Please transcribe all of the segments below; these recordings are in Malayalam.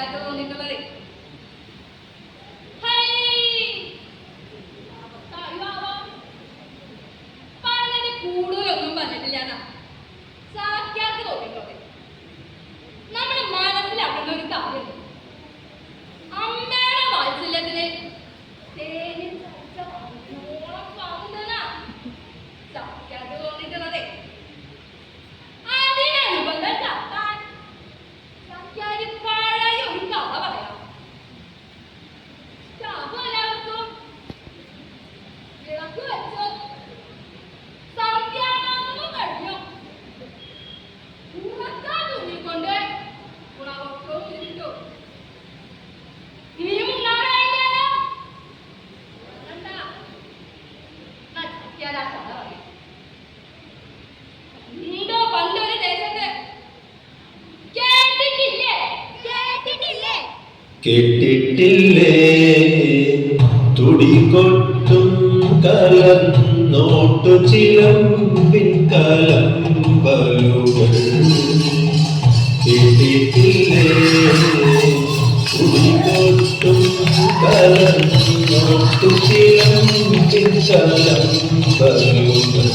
ചാക്കാറ്റ് തോന്നിയിട്ടുള്ളത്. പറഞ്ഞത് കൂടുതലൊന്നും പറഞ്ഞിട്ടില്ല. ചാക്കാറ്റ് തോന്നിയിട്ടുള്ളത് നമ്മുടെ മനസ്സിലാക്കുന്ന ഒരു കാര്യം, അമ്മയുടെ വാത്സല്യത്തിന് ചാക്കാറ്റ് തോന്നിയിട്ടുള്ളത്. അതിനനുബന്ധം ചാക്കാൻ ചാക്കാറ്റ് പഴയ ഒരു കഥ പറയാം. ചാപ്പ് എല്ലാവർക്കും വിളക്ക് വെച്ച് സന്ധ്യാനാമം കഴിഞ്ഞു. ഉറക്കാൻ തുന്നിക്കൊണ്ട് ഉണവൊക്കെ ഇരുട്ടു. ഇനിയും ഉണ്ടാകാനില്ലല്ലോ. ചാക്കാറ്റ് ആ കഥ പറയാം. എന്തോ പണ്ടൊരു ദേശത്ത് കേട്ടിട്ടില്ലേ തുടികൊട്ടും കലന്നോട്ടു ചിലമ്പിൻ കലമ്പലുകൾ. കേട്ടിട്ടില്ലേ തുടികൊട്ടും കലന്നോട്ടു ചിലമ്പിൻ കലമ്പലുകൾ.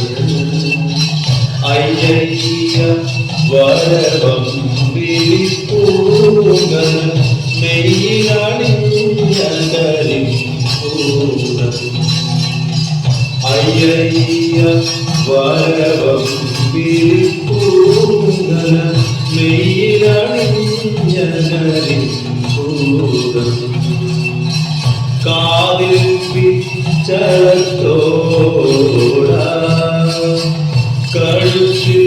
അയ്യയ്യ വരവം വിളിപ്പൂകൾ മെയ്യിലണിഞ്ഞകരിപ്പൂകൾ. അയ്യയ്യ വരവം വിളിപ്പൂകൾ മെയ്യിലണിഞ്ഞകരിപ്പൂകൾ. കാതിൽ പിച്ചളത്തോട കഴുത്തിൽ